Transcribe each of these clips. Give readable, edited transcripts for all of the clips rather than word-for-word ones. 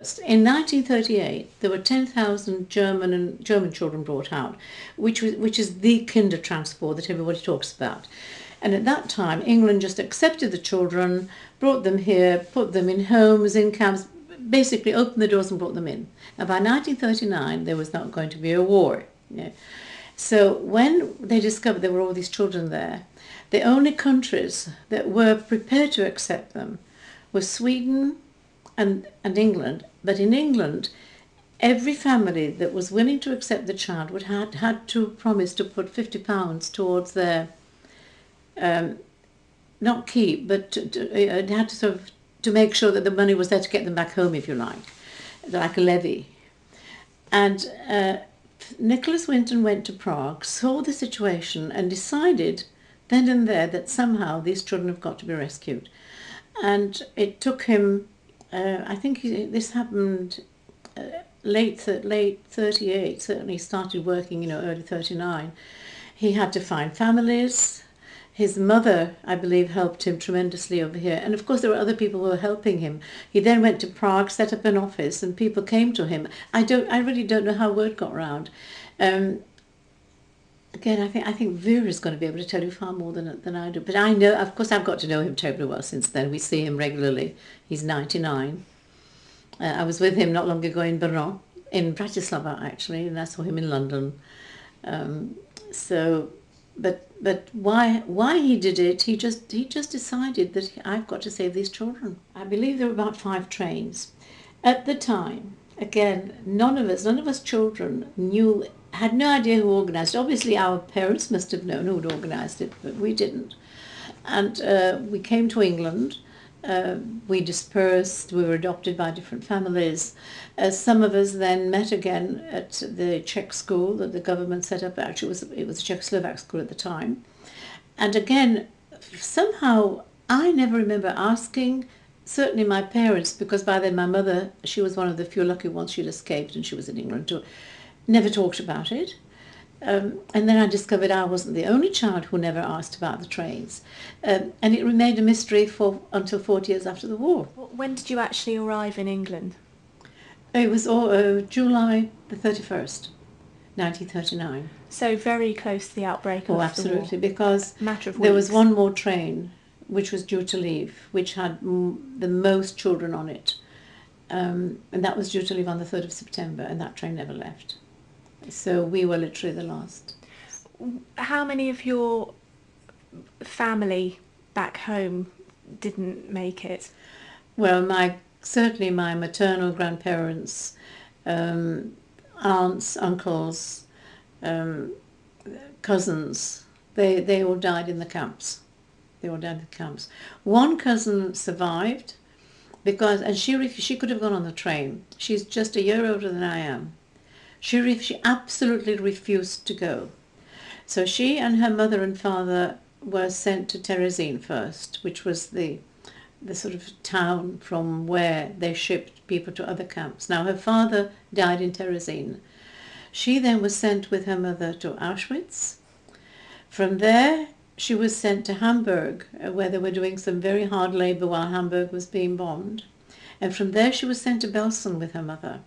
In 1938, there were 10,000 German children brought out, which is the Kindertransport that everybody talks about. And at that time, England just accepted the children, brought them here, put them in homes, in camps, basically opened the doors and brought them in. And by 1939, there was not going to be a war. So when they discovered there were all these children there, the only countries that were prepared to accept them were Sweden and England. But in England, every family that was willing to accept the child would had to promise to put £50 towards their, not keep, but it had to sort of to make sure that the money was there to get them back home, if you like a levy. And Nicholas Winton went to Prague, saw the situation, and decided then and there that somehow these children have got to be rescued. And it took him, I think this happened late 38, certainly started working, early 39. He had to find families. His mother, I believe, helped him tremendously over here. And of course, there were other people who were helping him. He then went to Prague, set up an office, and people came to him. I really don't know how word got round. Again, I think Vera is going to be able to tell you far more than I do. But I know, of course, I've got to know him terribly well since then. We see him regularly. He's 99. I was with him not long ago in Brno, in Bratislava actually, and I saw him in London. But why he did it? He just decided that I've got to save these children. I believe there were about 5 trains at the time. Again, none of us children had no idea who organised it. Obviously, our parents must have known who'd organised it, but we didn't. And we came to England. We dispersed. We were adopted by different families. Some of us then met again at the Czech school that the government set up. Actually, it was a Czechoslovak school at the time. And again, somehow I never remember asking. Certainly my parents, because by then my mother, she was one of the few lucky ones, she'd escaped and she was in England too, never talked about it. And then I discovered I wasn't the only child who never asked about the trains. And it remained a mystery until 40 years after the war. When did you actually arrive in England? It was July the 31st, 1939. So very close to the outbreak of the war. Oh, absolutely, because Matter of there was weeks. one more train which was due to leave, which had the most children on it. And that was due to leave on the 3rd of September, and that train never left. So we were literally the last. How many of your family back home didn't make it? Well, certainly my maternal grandparents, aunts, uncles, cousins, they all died in the camps. One cousin survived and she could have gone on the train. She's just a year older than I am. She absolutely refused to go. So she and her mother and father were sent to Terezín first, which was the sort of town from where they shipped people to other camps. Now her father died in Terezín. She then was sent with her mother to Auschwitz. From there she was sent to Hamburg, where they were doing some very hard labour while Hamburg was being bombed. And from there she was sent to Belsen with her mother.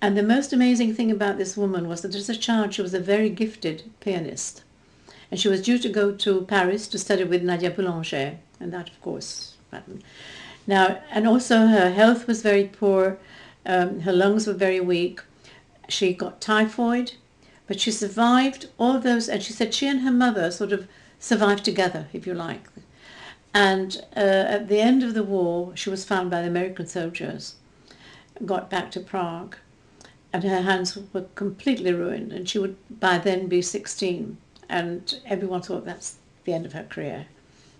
And the most amazing thing about this woman was that as a child she was a very gifted pianist. And she was due to go to Paris to study with Nadia Boulanger, and that of course happened. Now, and also her health was very poor, her lungs were very weak, she got typhoid, but she survived all those, and she said she and her mother sort of survived together, if you like. And at the end of the war, she was found by the American soldiers, got back to Prague, and her hands were completely ruined, and she would by then be 16, and everyone thought that's the end of her career.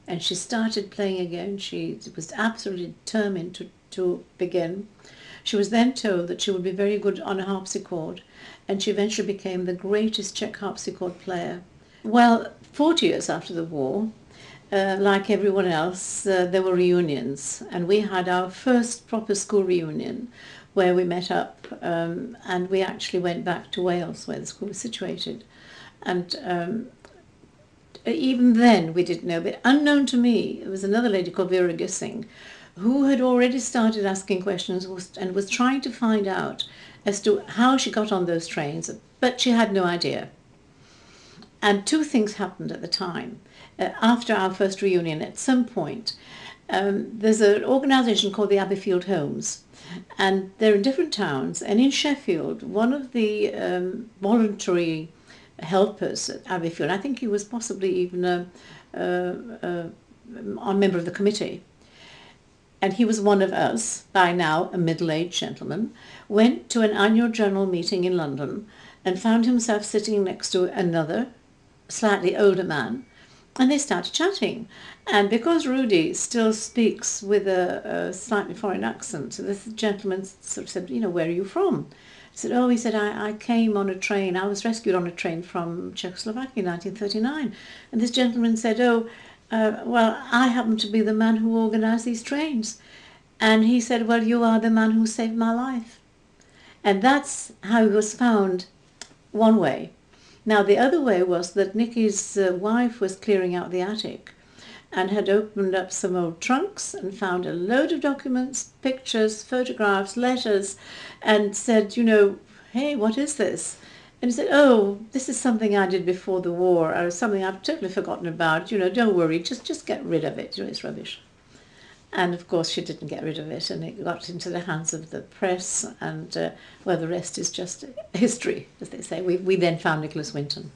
And she started playing again. She was absolutely determined to begin. She was then told that she would be very good on a harpsichord, and she eventually became the greatest Czech harpsichord player. Well, 40 years after the war, like everyone else, there were reunions, and we had our first proper school reunion where we met up, and we actually went back to Wales, where the school was situated. And even then we didn't know, but unknown to me, there was another lady called Vera Gissing who had already started asking questions and was trying to find out as to how she got on those trains, but she had no idea. And two things happened at the time. After our first reunion, at some point, there's an organisation called the Abbeyfield Homes, and they're in different towns. And in Sheffield, one of the voluntary helpers at Abbeyfield, I think he was possibly even a member of the committee, and he was one of us, by now a middle-aged gentleman, went to an annual general meeting in London and found himself sitting next to another slightly older man, and they started chatting. And because Rudy still speaks with a slightly foreign accent, so this gentleman sort of said, where are you from? He said, he said, I came on a train, I was rescued on a train from Czechoslovakia in 1939. And this gentleman said, well, I happen to be the man who organised these trains. And he said, well, you are the man who saved my life. And that's how he was found, one way. Now, the other way was that Nicky's wife was clearing out the attic and had opened up some old trunks and found a load of documents, pictures, photographs, letters, and said, hey, what is this? And he said, this is something I did before the war, or something I've totally forgotten about. Don't worry, just get rid of it. It's rubbish. And of course she didn't get rid of it, and it got into the hands of the press, and the rest is just history, as they say. We then found Nicholas Winton.